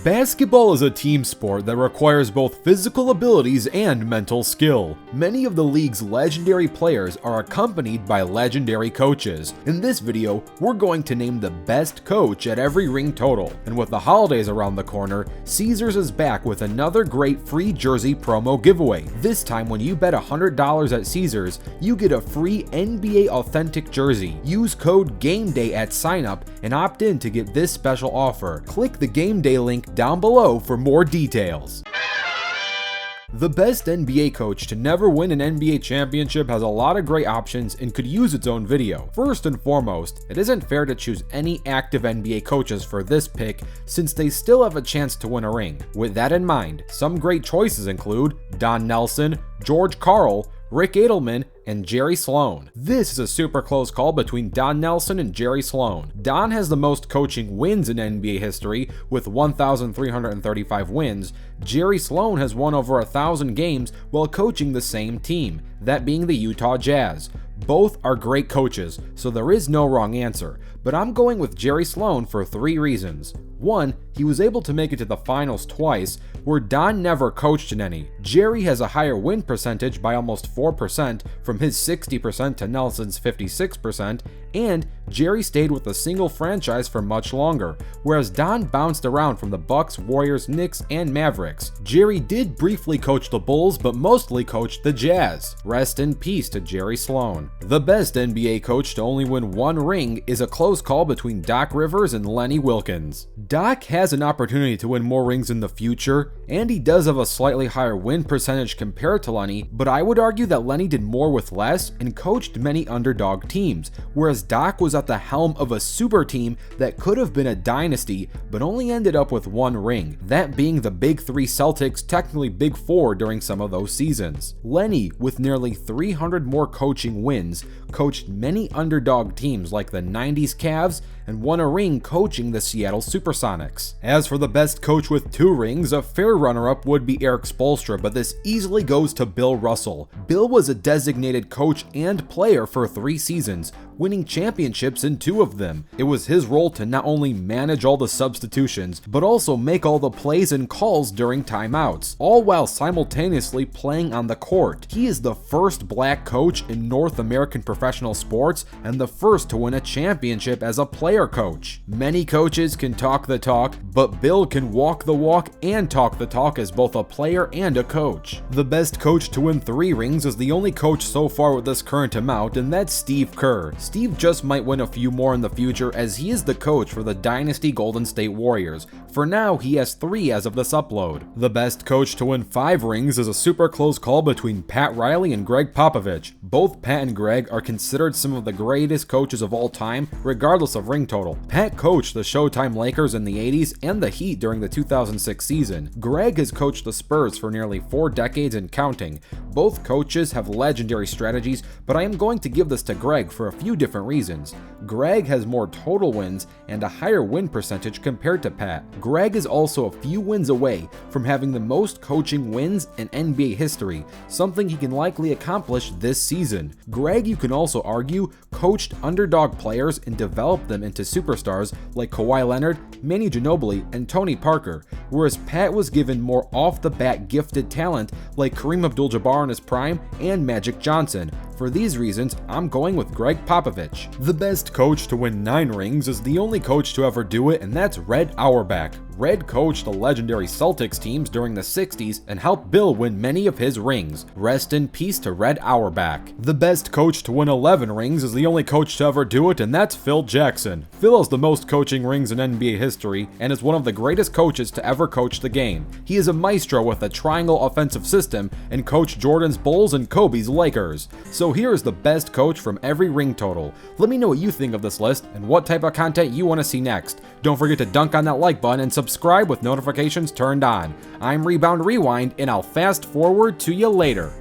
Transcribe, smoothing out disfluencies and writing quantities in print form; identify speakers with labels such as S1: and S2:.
S1: Basketball is a team sport that requires both physical abilities and mental skill. Many of the league's legendary players are accompanied by legendary coaches. In this video, we're going to name the best coach at every ring total. And with the holidays around the corner, Caesars is back with another great free jersey promo giveaway. This time when you bet $100 at Caesars, you get a free NBA authentic jersey. Use code GAMEDAY at sign up and opt in to get this special offer. Click the Game Day link down below for more details. The best NBA coach to never win an NBA championship has a lot of great options and could use its own video. First and foremost, it isn't fair to choose any active NBA coaches for this pick since they still have a chance to win a ring. With that in mind, some great choices include Don Nelson, George Karl, Rick Adelman, and Jerry Sloan. This is a super close call between Don Nelson and Jerry Sloan. Don has the most coaching wins in NBA history with 1,335 wins. Jerry Sloan has won over 1,000 games while coaching the same team, that being the Utah Jazz. Both are great coaches, so there is no wrong answer, but I'm going with Jerry Sloan for 3 reasons. 1, he was able to make it to the finals twice, where Don never coached in any. Jerry has a higher win percentage by almost 4% from his 60% to Nelson's 56%, and Jerry stayed with a single franchise for much longer, whereas Don bounced around from the Bucks, Warriors, Knicks, and Mavericks. Jerry did briefly coach the Bulls, but mostly coached the Jazz. Rest in peace to Jerry Sloan. The best NBA coach to only win 1 ring is a close call between Doc Rivers and Lenny Wilkens. Doc has an opportunity to win more rings in the future, and he does have a slightly higher win percentage compared to Lenny, but I would argue that Lenny did more with less and coached many underdog teams, whereas Doc was at the helm of a super team that could have been a dynasty, but only ended up with 1 ring, that being the Big 3 Celtics, technically Big 4 during some of those seasons. Lenny, with nearly 300 more coaching wins, coached many underdog teams like the 90s Cavs and won a ring coaching the Seattle Supersonics. As for the best coach with 2 rings, a fair runner-up would be Erik Spoelstra, but this easily goes to Bill Russell. Bill was a designated coach and player for 3 seasons, winning championships in 2 of them. It was his role to not only manage all the substitutions, but also make all the plays and calls during timeouts, all while simultaneously playing on the court. He is the first black coach in North American professional sports and the first to win a championship as a player coach. Many coaches can talk the talk, but Bill can walk the walk and talk the talk as both a player and a coach. The best coach to win 3 rings is the only coach so far with this current amount, and that's Steve Kerr. Steve just might win a few more in the future as he is the coach for the Dynasty Golden State Warriors. For now, he has 3 as of this upload. The best coach to win 5 rings is a super close call between Pat Riley and Gregg Popovich. Both Pat and Gregg are considered some of the greatest coaches of all time, regardless of ring total. Pat coached the Showtime Lakers in the 80s and the Heat during the 2006 season. Gregg has coached the Spurs for nearly 4 decades and counting. Both coaches have legendary strategies, but I am going to give this to Gregg for a few different reasons. Gregg has more total wins and a higher win percentage compared to Pat. Gregg is also a few wins away from having the most coaching wins in NBA history, something he can likely accomplish this season. Gregg, you can also argue, coached underdog players and developed them into superstars like Kawhi Leonard, Manu Ginobili, and Tony Parker, whereas Pat was given more off-the-bat gifted talent like Kareem Abdul-Jabbar in his prime and Magic Johnson. For these reasons, I'm going with Gregg Popovich. The best coach to win 9 rings is the only coach to ever do it, and that's Red Auerbach. Red coached the legendary Celtics teams during the 60s and helped Bill win many of his rings. Rest in peace to Red Auerbach. The best coach to win 11 rings is the only coach to ever do it, and that's Phil Jackson. Phil has the most coaching rings in NBA history and is one of the greatest coaches to ever coach the game. He is a maestro with a triangle offensive system and coached Jordan's Bulls and Kobe's Lakers. So here is the best coach from every ring total. Let me know what you think of this list and what type of content you want to see next. Don't forget to dunk on that like button and subscribe with notifications turned on. I'm Rebound Rewind, and I'll fast forward to you later.